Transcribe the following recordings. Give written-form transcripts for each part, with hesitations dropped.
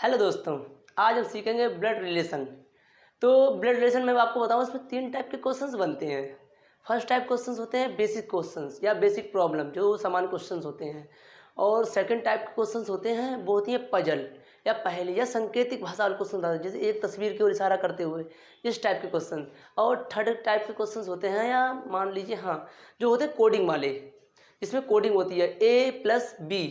Hello दोस्तों, आज हम सीखेंगे ब्लड रिलेशन। तो ब्लड रिलेशन में मैं आपको बताऊं, इसमें 3 टाइप के क्वेश्चंस बनते हैं। फर्स्ट टाइप क्वेश्चंस होते हैं बेसिक क्वेश्चंस या बेसिक प्रॉब्लम, जो सामान्य क्वेश्चंस होते हैं। और सेकंड टाइप के क्वेश्चंस होते हैं वो होती है पजल या पहेली या सांकेतिक भाषा वाले क्वेश्चन होते हैं, जैसे एक तस्वीर की ओर इशारा करते हुए, इस टाइप के क्वेश्चन। और थर्ड टाइप के क्वेश्चंस होते हैं, या मान लीजिए जो होते हैं कोडिंग वाले। इसमें कोडिंग होती है A+B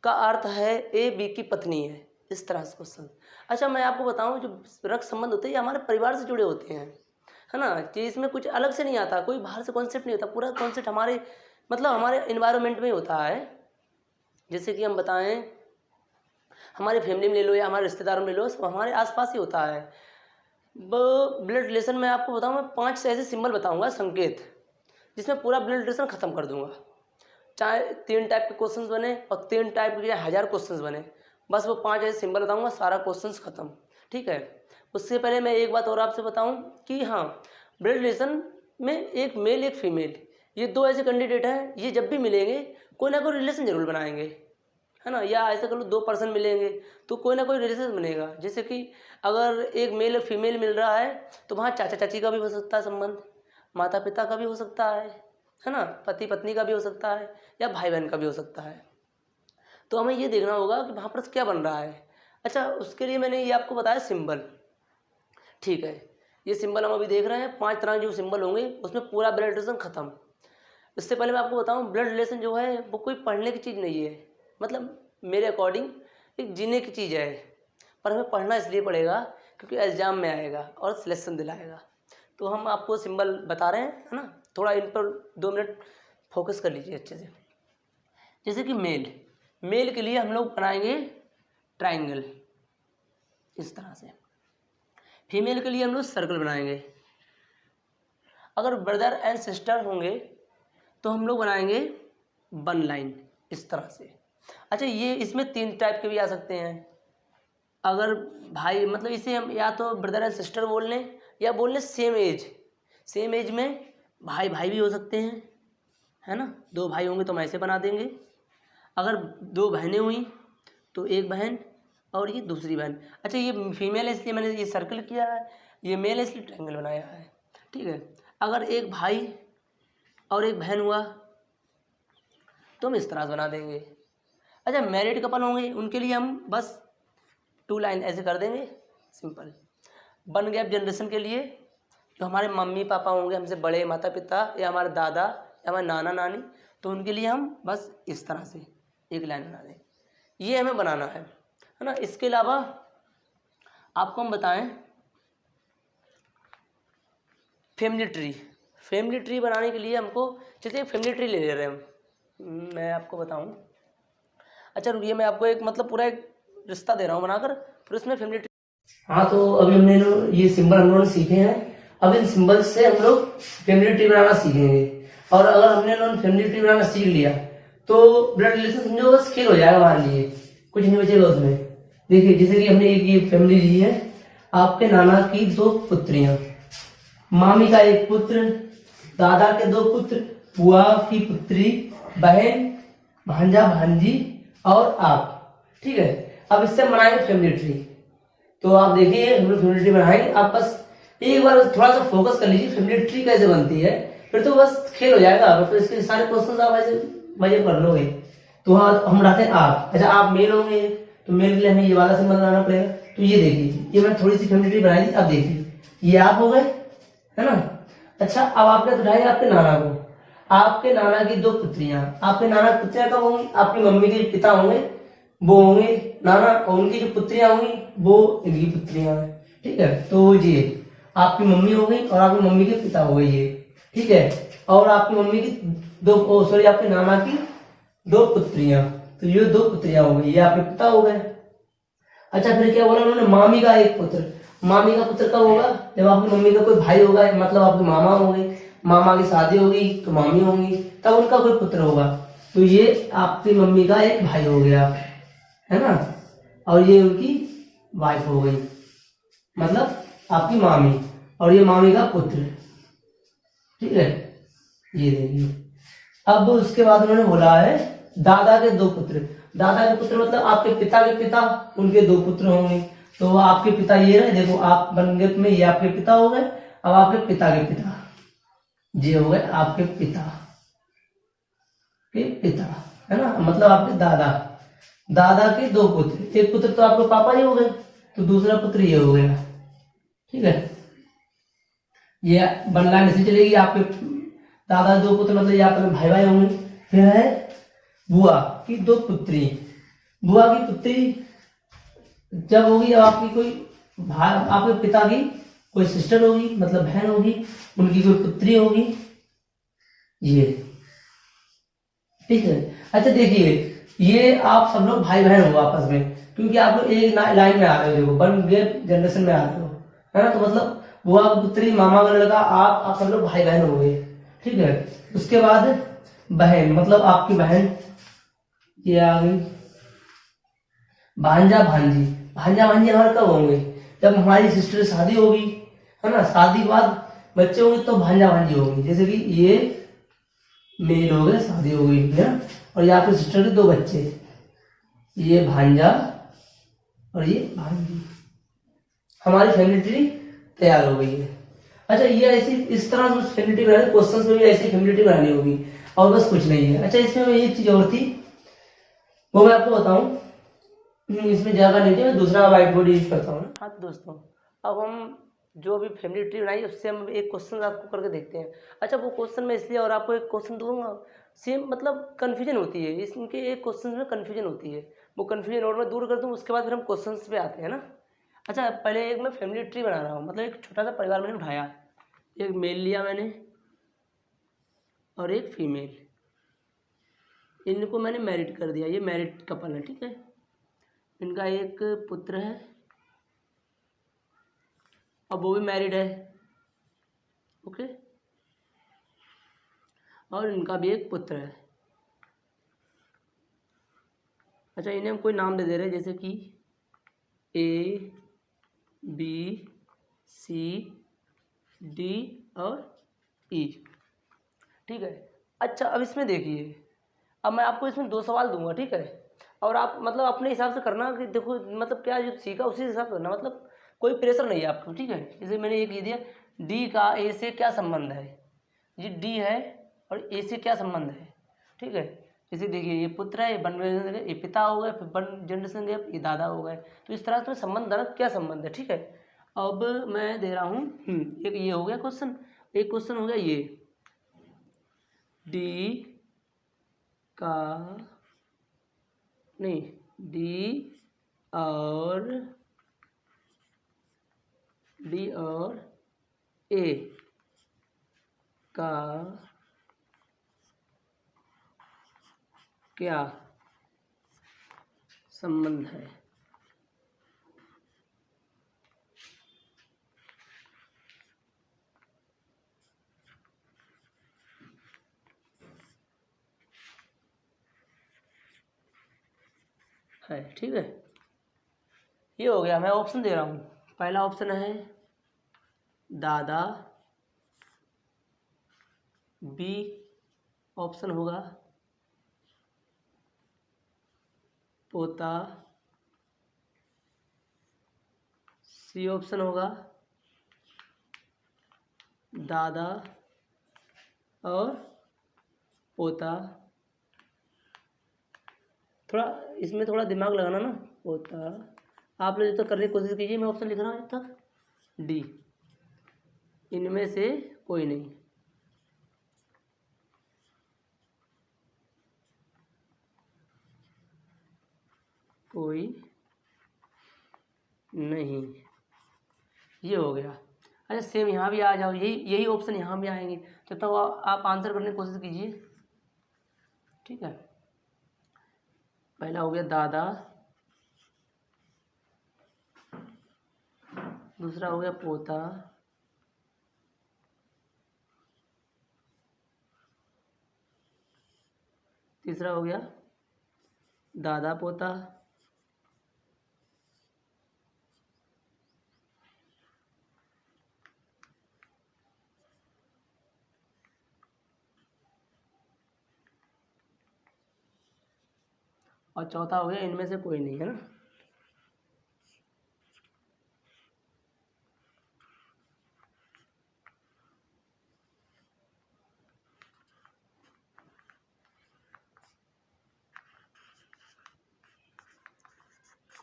का अर्थ है A B की पत्नी है, इस तरह से क्वेश्चन। अच्छा, मैं आपको बताऊं, जो रक्त संबंध होते हैं ये हमारे परिवार से जुड़े होते हैं, है ना। कि इसमें कुछ अलग से नहीं आता, कोई बाहर से कॉन्सेप्ट नहीं होता, पूरा कॉन्सेप्ट हमारे हमारे इन्वायरमेंट में ही होता है। जैसे कि हम बताएं, हमारे फैमिली में ले लो या हमारे रिश्तेदारों में ले लो, सब हमारे आसपास ही होता है। ब्लड रिलेशन में आपको बताऊँ, मैं 5 से ऐसे सिंबल बताऊँगा, संकेत, जिसमें पूरा ब्लड रिलेशन ख़त्म कर दूँगा। चाहे 3 टाइप के क्वेश्चंस बने और 3 टाइप के 1000 क्वेश्चंस बने, बस वो 5 ऐसे सिंबल बताऊंगा, सारा क्वेश्चंस खत्म। ठीक है। उससे पहले मैं एक बात और आपसे बताऊं कि ब्लड रिलेशन में एक मेल एक फीमेल, ये 2 ऐसे कैंडिडेट हैं, ये जब भी मिलेंगे कोई ना कोई रिलेशन जरूर बनाएंगे, है ना। या ऐसा कर लो, 2 पर्सन मिलेंगे तो कोई ना कोई रिलेशन बनेगा। जैसे कि अगर एक मेल और फीमेल मिल रहा है तो वहाँ चाचा चाची का भी हो सकता है संबंध, माता पिता का भी हो सकता है ना, पति पत्नी का भी हो सकता है, या भाई बहन का भी हो सकता है। तो हमें ये देखना होगा कि वहाँ पर क्या बन रहा है। अच्छा, उसके लिए मैंने ये आपको बताया सिंबल। ठीक है, ये सिंबल हम अभी देख रहे हैं, 5 तरह के जो सिंबल होंगे उसमें पूरा ब्लड रिलेशन खत्म। इससे पहले मैं आपको बताऊं, ब्लड रिलेशन जो है वो कोई पढ़ने की चीज़ नहीं है, मेरे अकॉर्डिंग एक जीने की चीज़ है। पर हमें पढ़ना इसलिए पड़ेगा क्योंकि एग्जाम में आएगा और सिलेक्शन दिलाएगा। तो हम आपको सिंबल बता रहे हैं, है ना। थोड़ा इन पर 2 मिनट फोकस कर लीजिए अच्छे से। जैसे कि मेल के लिए हम लोग बनाएंगे ट्रायंगल, इस तरह से। फीमेल के लिए हम लोग सर्कल बनाएंगे। अगर ब्रदर एंड सिस्टर होंगे तो हम लोग बनाएंगे 1 लाइन, इस तरह से। अच्छा, ये इसमें 3 टाइप के भी आ सकते हैं। अगर भाई, इसे हम या तो ब्रदर एंड सिस्टर बोल लें, या बोल लें सेम एज में भाई भाई भी हो सकते हैं, है ना। 2 भाई होंगे तो हम ऐसे बना देंगे। अगर 2 बहनें हुई तो 1 बहन और ये दूसरी बहन। अच्छा, ये फीमेल है इसलिए मैंने ये सर्कल किया है, ये मेल है इसलिए ट्रायंगल बनाया है। ठीक है। अगर 1 भाई और 1 बहन हुआ तो हम इस तरह से बना देंगे। अच्छा, मैरिड कपल होंगे उनके लिए हम बस 2 लाइन ऐसे कर देंगे, सिंपल। 1 गैप जनरेशन के लिए, जो हमारे मम्मी पापा होंगे हमसे बड़े, माता पिता, या हमारे दादा या हमारे नाना नानी, तो उनके लिए हम बस इस तरह से 1 लाइन बना दें। ये हमें बनाना है ना। इसके अलावा आपको हम बताएं, फैमिली ट्री बनाने के लिए हमको, जैसे फैमिली ट्री ले रहे हैं हम, मैं आपको बताऊं। अच्छा रुकिए, मैं आपको एक पूरा एक रिश्ता दे रहा हूँ बनाकर, फिर उसमें फैमिली ट्री। तो अभी हमने ये सिंबल हम लोगों ने सीखे हैं। अब इन सिंबल से हम लोग फैमिली ट्री बनाना सीखेंगे। और अगर हमने फैमिली ट्री बनाना सीख लिया तो ब्लड रिलेशन समझो बस खेल हो जाएगा हमारे लिए, कुछ नहीं बचेगा उसमें। देखिए, जैसे कि हमने एक ये फैमिली ली है, आपके नाना की 2 पुत्रियां, मामी का 1 पुत्र, दादा के 2 पुत्र, बुआ की पुत्री, बहन, भांजा भांजी और आप। ठीक है। अब इससे बनाएंगे फैमिली ट्री। तो आप देखिए, हम लोग फैमिली ट्री बनाएंगे। आप बस एक बार थोड़ा सा फोकस कर लीजिए, फैमिली ट्री कैसे बनती है, फिर तो बस खेल हो जाएगा। तो इसके सारे क्वेश्चन आप ऐसे मजे कर लोगे। तो हम बनाते हैं आप। अच्छा, आप मेल होंगे तो मेल के लिए हमें ये वाला सिंबल बनाना पड़ेगा। तो ये देखिए, ये मैंने थोड़ी सी फैमिली ट्री बनाई थी। अब देखिए, ये आप हो गए, है ना। अच्छा, अब आप क्या उठाएंगे, आपके नाना को, आपके नाना की 2 पुत्रियां। आपके नाना की पुत्रियां कब होंगी, आपकी मम्मी के पिता होंगे, वो होंगे नाना, और उनकी जो पुत्रियां होंगी वो इनकी पुत्रियां हैं। ठीक है। तो ये आपकी मम्मी हो गई और आपकी मम्मी के पिता हो गए ये। ठीक है। और आपकी मम्मी की आपके नाना की 2 पुत्रियां, तो ये 2 पुत्रियां हो गई, ये आपके पिता हो गए। अच्छा, फिर क्या बोला उन्होंने, मामी का 1 पुत्र। मामी का पुत्र कब होगा, जब आपकी मम्मी का कोई भाई होगा, आपके मामा होंगे, मामा की शादी होगी तो मामी होंगी, तब उनका कोई पुत्र होगा। तो ये आपकी मम्मी का 1 भाई हो गया, है ना। और ये उनकी वाइफ हो गई, आपकी मामी, और ये मामी का पुत्र। ठीक है, ये देखिए। अब उसके बाद उन्होंने बोला है दादा के 2 पुत्र। दादा के पुत्र मतलब आपके पिता के पिता, उनके 2 पुत्र होंगे। तो आपके पिता ये रहे, देखो आप बन गए में, ये आपके पिता हो गए। अब आपके पिता के पिता, ये हो गए आपके पिता के पिता, है ना, मतलब आपके दादा, दादा के 2 पुत्र, एक पुत्र तो आपके पापा ही हो गए, तो दूसरा पुत्र ये हो गया। ठीक है, ये वन लाइन ऐसी चलेगी, आपके दादा 2 पुत्र मतलब ये आपके भाई भाई होंगे। फिर है बुआ की 2 पुत्री, बुआ की पुत्री जब होगी, अब आपकी कोई भाई, आपके पिता की कोई सिस्टर होगी मतलब बहन होगी, उनकी कोई पुत्री होगी ये। ठीक है, अच्छा देखिए, ये आप सब लोग भाई बहन हो आपस में, क्योंकि आप लोग एक लाइन में आ रहे हो, देखो वन गैप जनरेशन में आ रहे हो, है ना। तो मतलब बुआ की पुत्री, मामा का लड़का, आप सब लोग भाई बहन हो गए। ठीक है, उसके बाद बहन मतलब आपकी बहन, ये आ गई। भांजा भांजी, भांजा भांजी हमारे कब होंगे, जब हमारी सिस्टर शादी होगी, है ना, शादी के बाद बच्चे होंगे तो भांजा भांजी होगी। जैसे कि ये मेल हो गए, शादी हो गई है, और ये आपके सिस्टर के 2 बच्चे, ये भांजा और ये भांजी, हमारी फैमिली ट्री तैयार हो गई है। अच्छा, ये ऐसी इस तरह से फैमिली ट्री बनानी, क्वेश्चंस में भी ऐसी फैमिली ट्री बनानी होगी, और बस कुछ नहीं है। अच्छा, इसमें एक चीज और थी, वो मैं आपको बताऊं, इसमें ज्यादा नहीं थी, मैं दूसरा व्हाइट बोर्ड यूज करता हूँ। हाँ तो दोस्तों, अब हम जो भी फैमिली ट्री बनाई उससे हम एक क्वेश्चन आपको करके देखते हैं। अच्छा, वो क्वेश्चन मैं इसलिए और आपको एक क्वेश्चन दूंगा, सेम मतलब कन्फ्यूजन होती है इसके, एक क्वेश्चन में कन्फ्यूजन होती है, वो कन्फ्यूजन और मैं दूर कर दूँ, उसके बाद फिर हम क्वेश्चन पे आते हैं ना। अच्छा, पहले एक मैं फैमिली ट्री बना रहा हूँ, मतलब एक छोटा सा परिवार मैंने उठाया, एक मेल लिया मैंने और एक फीमेल, इनको मैंने मैरिड कर दिया, ये मैरिड कपल है। ठीक है, इनका एक पुत्र है, अब वो भी मैरिड है। ओके, और इनका भी एक पुत्र है। अच्छा, इन्हें हम कोई नाम दे दे रहे हैं, जैसे कि A B C D और E। ठीक है, अच्छा अब इसमें देखिए, अब मैं आपको इसमें 2 सवाल दूंगा। ठीक है, और आप मतलब अपने हिसाब से करना कि देखो मतलब क्या जो सीखा उसी हिसाब से करना, मतलब कोई प्रेशर नहीं है आपको। ठीक है, जैसे मैंने ये लिख दिया, डी का ए से क्या संबंध है, ये डी है और ए से क्या संबंध है। ठीक है, जैसे देखिए, ये पुत्र है, ये वन जनरेशन, ये पिता हो गए, फिर वन जनरेशन गए, ये दादा हो गए, तो इस तरह से संबंध है, क्या संबंध है। ठीक है, अब मैं दे रहा हूँ एक ये हो गया क्वेश्चन, एक क्वेश्चन हो गया ये, डी का नहीं, डी और ए का क्या संबंध है। ठीक है, ये हो गया। मैं ऑप्शन दे रहा हूँ, पहला ऑप्शन है दादा, बी ऑप्शन होगा पोता, सी ऑप्शन होगा दादा और पोता, थोड़ा इसमें थोड़ा दिमाग लगाना ना, पोता। आप लोग जब तक करने की कोशिश कीजिए, मैं ऑप्शन लिख रहा हूँ जब तक, डी, इनमें से कोई नहीं। कोई नहीं, ये हो गया। अच्छा, सेम यहाँ भी आ जाओ, यही ऑप्शन यहाँ भी आएंगे, जब तक आप आंसर करने की कोशिश कीजिए। ठीक है, पहला हो गया दादा, दूसरा हो गया पोता, तीसरा हो गया दादा पोता, और चौथा हो गया इनमें से कोई नहीं, है ना।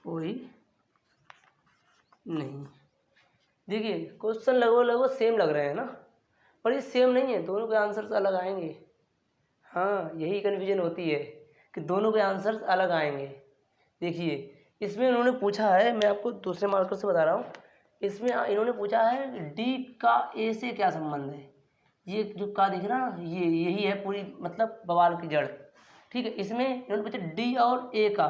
कोई नहीं। देखिए क्वेश्चन लगभग सेम लग रहे हैं ना, पर ये सेम नहीं है, दोनों के आंसर्स अलग आएंगे। हाँ, यही कन्फ्यूजन होती है कि दोनों के आंसर्स अलग आएंगे। देखिए इसमें इन्होंने पूछा है, मैं आपको दूसरे मार्कर से बता रहा हूँ, इसमें इन्होंने पूछा है डी का ए से क्या संबंध है। ये जो का दिख रहा ना, ये यही है पूरी मतलब बवाल की जड़। ठीक है, इसमें इन्होंने पूछा डी और ए का,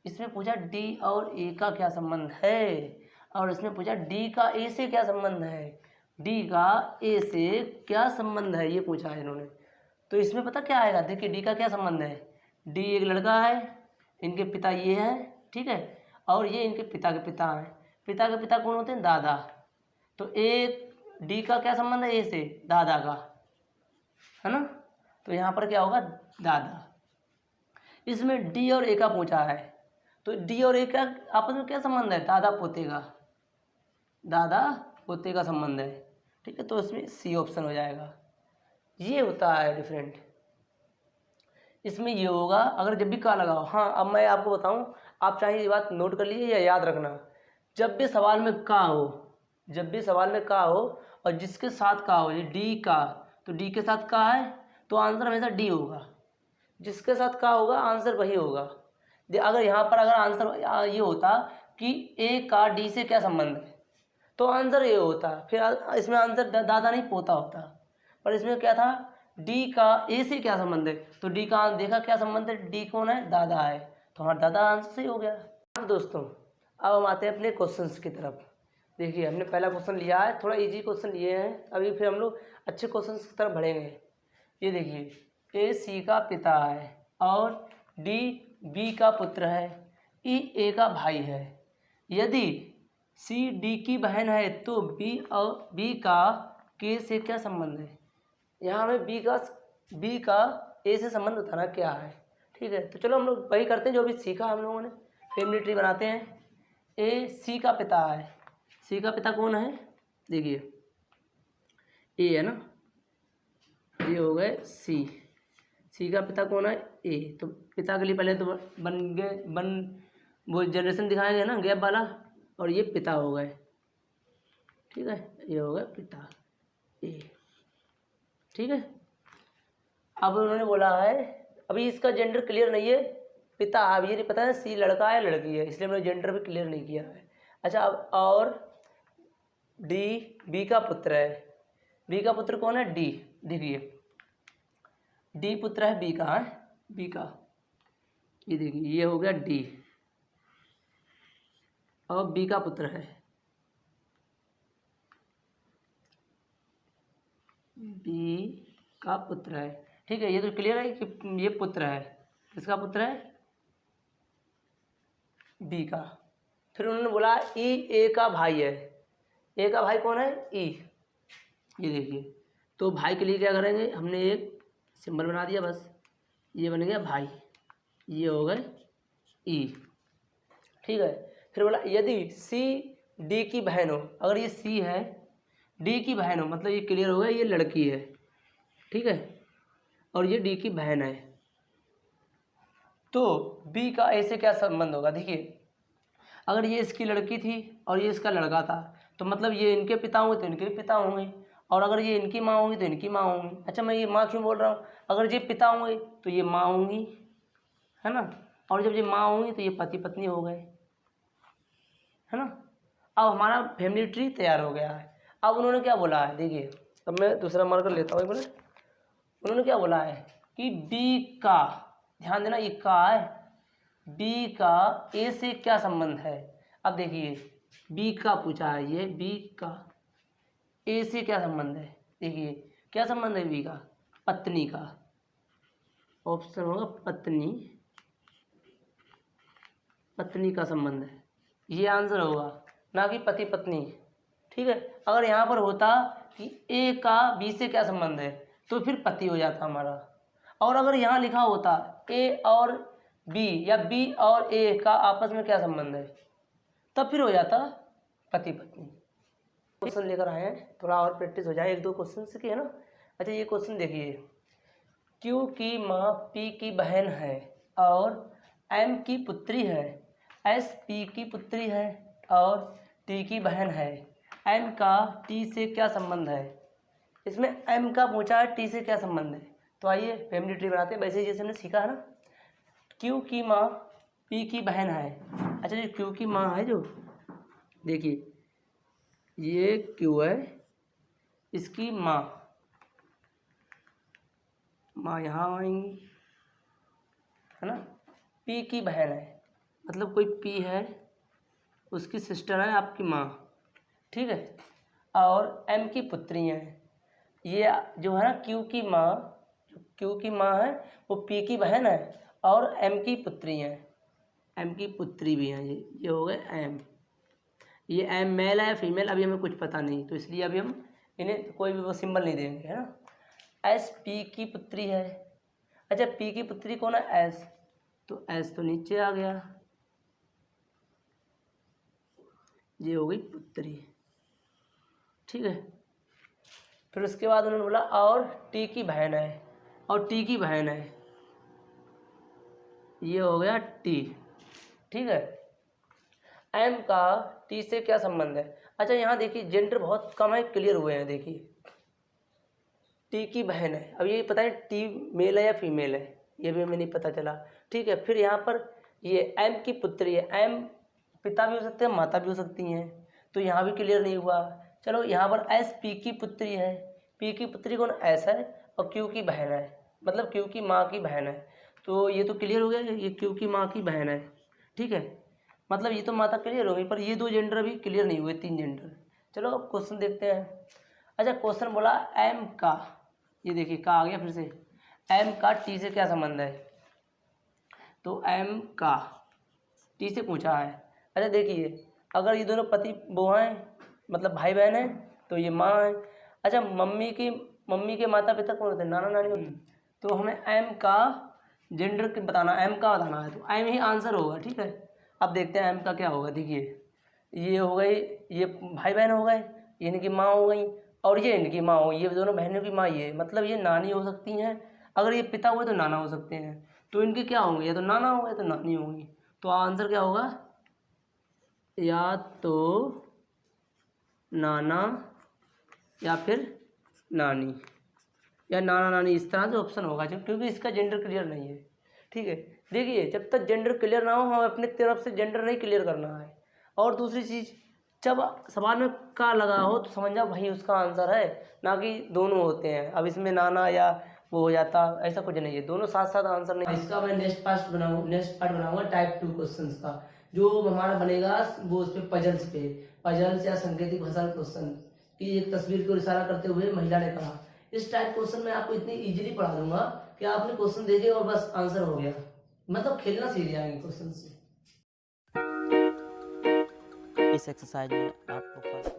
इसमें पूछा डी और ए का क्या संबंध है, और इसमें पूछा डी का ए से क्या संबंध है। डी का ए से क्या संबंध है ये पूछा है इन्होंने। तो इसमें पता क्या आएगा, देखिए डी का क्या संबंध है। डी एक लड़का है, इनके पिता ये हैं, ठीक है, और ये इनके पिता के पिता हैं। पिता के पिता कौन होते हैं, दादा। तो ए डी का क्या संबंध है ए से, दादा का, है ना। तो यहाँ पर क्या होगा, दादा। इसमें डी और ए का पूछा है, तो डी और ए का आपस में क्या संबंध है, दादा पोते का, दादा पोते का संबंध है। ठीक है, तो इसमें सी ऑप्शन हो जाएगा। ये होता है डिफरेंट। इसमें ये होगा अगर जब भी का लगाओ। हाँ, अब मैं आपको बताऊं, आप चाहे ये बात नोट कर लीजिए या याद रखना, जब भी सवाल में का हो, जब भी सवाल में का हो और जिसके साथ का हो, ये डी का, तो डी के साथ का है तो आंसर हमेशा डी होगा। जिसके साथ का होगा आंसर वही होगा। अगर यहाँ पर अगर आंसर ये होता कि ए का डी से क्या संबंध है, तो आंसर ये होता, फिर इसमें आंसर दादा नहीं पोता होता। पर इसमें क्या था, डी का ए से क्या संबंध है, तो डी का देखा क्या संबंध है, डी कौन है, दादा है, तो हमारा दादा आंसर सही हो गया। अब दोस्तों अब हम आते हैं अपने क्वेश्चंस की तरफ। देखिए हमने पहला क्वेश्चन लिया है, थोड़ा इजी क्वेश्चन लिए हैं, अभी फिर हम लोग अच्छे क्वेश्चन की तरफ बढ़ेंगे। ये देखिए ए सी का पिता है और डी बी का पुत्र है, ई ए का भाई है। यदि सी डी की बहन है तो बी और बी का के से क्या संबंध है। यहाँ हमें बी का ए से संबंध बताना क्या है। ठीक है, तो चलो हम लोग वही करते हैं जो अभी सीखा हम लोगों ने, फैमिली ट्री बनाते हैं। ए सी का पिता है, सी का पिता कौन है, देखिए ए है ना, ये हो गए सी, सी का पिता कौन है, ए। तो पिता के लिए पहले तो वो जनरेशन दिखाएंगे ना गैप वाला, और ये पिता हो गए। ठीक है, ये हो गए पिता ए। ठीक है, अब उन्होंने बोला है, अभी इसका जेंडर क्लियर नहीं है, पिता अब ये नहीं पता है सी लड़का है लड़की है, इसलिए मैंने जेंडर भी क्लियर नहीं किया है। अच्छा, अब और डी बी का पुत्र है, बी का पुत्र कौन है, डी। देखिए डी पुत्र है बी का, है बी का, ये देखिए ये हो गया डी, और बी का पुत्र है, बी का पुत्र है। ठीक है, ये तो क्लियर है कि ये पुत्र है, किसका पुत्र है, बी का। फिर उन्होंने बोला ई ए का भाई है, ए का भाई कौन है, ई। ये देखिए, तो भाई के लिए क्या करेंगे, हमने एक सिंबल बना दिया बस, ये बन गया भाई, ये हो गए ई। ठीक है, फिर बोला यदि सी डी की बहन हो, अगर ये सी है डी की बहन हो, मतलब ये क्लियर हो गया ये लड़की है, ठीक है, और ये डी की बहन है, तो बी का ए से क्या संबंध होगा। देखिए अगर ये इसकी लड़की थी और ये इसका लड़का था, तो मतलब ये इनके पिता होंगे तो इनके भी पिता होंगे, और अगर ये इनकी माँ होंगी तो इनकी माँ होंगी। अच्छा, मैं ये माँ क्यों बोल रहा हूँ, अगर ये पिता होंगे तो ये माँ होंगी, है ना, और जब ये माँ होंगी तो ये पति पत्नी हो गए, है ना। अब हमारा फैमिली ट्री तैयार हो गया है। अब उन्होंने क्या बोला है, देखिए अब मैं दूसरा मार्कर लेता हूँ। बोले उन्होंने क्या बोला है कि बी का, ध्यान देना ये का है, बी का ए से क्या संबंध है। अब देखिए बी का पूछा है, ये बी का ए से क्या संबंध है। देखिए क्या संबंध है बी का, पत्नी का, ऑप्शन होगा पत्नी, पत्नी का संबंध है, ये आंसर होगा, ना कि पति पत्नी। ठीक है, अगर यहाँ पर होता कि ए का बी से क्या संबंध है तो फिर पति हो जाता हमारा, और अगर यहाँ लिखा होता ए और बी या बी और ए का आपस में क्या संबंध है, तब फिर हो जाता पति पत्नी। क्वेश्चन लेकर आए हैं, थोड़ा और प्रैक्टिस हो जाए, एक दो क्वेश्चन से की है ना। अच्छा ये क्वेश्चन देखिए, क्यू की माँ पी की बहन है और एम की पुत्री है, एस पी की पुत्री है और टी की बहन है, एम का टी से क्या संबंध है। इसमें एम का पूछा है, टी से क्या संबंध है। तो आइए फैमिली ट्री बनाते हैं, वैसे ही जैसे हमने सीखा है ना। क्यू की माँ पी की बहन है। अच्छा जो क्यू की माँ है, जो देखिए ये क्यू है, इसकी माँ यहाँ आएंगी, है ना। पी की बहन है, मतलब कोई पी है, उसकी सिस्टर है आपकी माँ, ठीक है। और एम की पुत्री हैं, ये जो है ना क्यू की माँ, जो क्यू की माँ है वो पी की बहन है और एम की पुत्री हैं, एम की पुत्री भी हैं। ये हो गए एम, ये एम मेल है फीमेल अभी हमें कुछ पता नहीं, तो इसलिए अभी हम इन्हें कोई भी वो सिंबल नहीं देंगे, है ना। एस पी की पुत्री है। अच्छा पी की पुत्री कौन है, एस, तो एस तो नीचे आ गया, ये हो गई पुत्री, ठीक है। फिर उसके बाद उन्होंने बोला और टी की बहन है, और टी की बहन है, ये हो गया टी, ठीक है। एम का टी से क्या संबंध है। अच्छा यहाँ देखिए जेंडर बहुत कम है, क्लियर हुए हैं, देखिए टी की बहन है, अब ये पता है टी मेल है या फीमेल है, ये भी हमें नहीं पता चला, ठीक है। फिर यहाँ पर ये एम की पुत्री है, एम पिता भी हो सकते हैं माता भी हो सकती हैं, तो यहाँ भी क्लियर नहीं हुआ। चलो यहाँ पर एस पी की पुत्री है, पी की पुत्री कौन, एस है, और क्यू की बहन है, मतलब क्यू की माँ की बहन है, तो ये तो क्लियर हो गया, ये क्यू की माँ की बहन है, ठीक है। मतलब ये तो माता क्लियर हो गई, पर ये दो जेंडर अभी क्लियर नहीं हुए, तीन जेंडर। चलो अब क्वेश्चन देखते हैं। अच्छा क्वेश्चन बोला एम का, ये देखिए का आ गया फिर से, एम का टी से क्या संबंध है, तो एम का टी से पूछा है। अच्छा देखिए अगर ये दोनों पति वो हैं, मतलब भाई बहन हैं, तो ये माँ है। अच्छा मम्मी के माता पिता कौन होते हैं, नाना नानी होते हैं, तो हमें एम का जेंडर बताना, एम का बताना है, तो एम ही आंसर होगा, ठीक है। अब देखते हैं एम का क्या होगा। देखिए ये हो गई, ये भाई बहन हो गए, ये इनकी माँ हो गई, और ये इनकी माँ हो, ये दोनों बहनों की माँ, ये मतलब ये नानी हो सकती हैं, अगर ये पिता हुए तो नाना हो सकते हैं, तो इनके क्या होंगे, या तो नाना होंगे तो नानी होंगी, तो आंसर क्या होगा, या तो नाना या फिर नानी, या नाना नानी, इस तरह से ऑप्शन होगा, जब क्योंकि इसका जेंडर क्लियर नहीं है, ठीक है। देखिए जब तक जेंडर क्लियर ना हो हमें अपनी तरफ से जेंडर नहीं क्लियर करना है। और दूसरी चीज़, जब सवाल में का लगा हो तो समझ जाओ भाई उसका आंसर है, ना कि दोनों होते हैं। अब इसमें नाना या वो हो जाता, ऐसा कुछ नहीं है, दोनों साथ साथ आंसर नहीं। इसका मैं नेक्स्ट पार्ट बनाऊंगा टाइप 2 क्वेश्चंस का, जो हमारा बनेगा वो उस पर पजल्स या सांकेतिक भाषा क्वेश्चन की एक तस्वीर को इशारा करते हुए महिला ने कहा। इस टाइप क्वेश्चन में आपको इतनी इजीली पढ़ा दूंगा कि आपने क्वेश्चन देखे और बस आंसर हो गया, मतलब खेलना सीख जाएंगे क्वेश्चन से। इस एक्सरसाइज में आपको फर्स्ट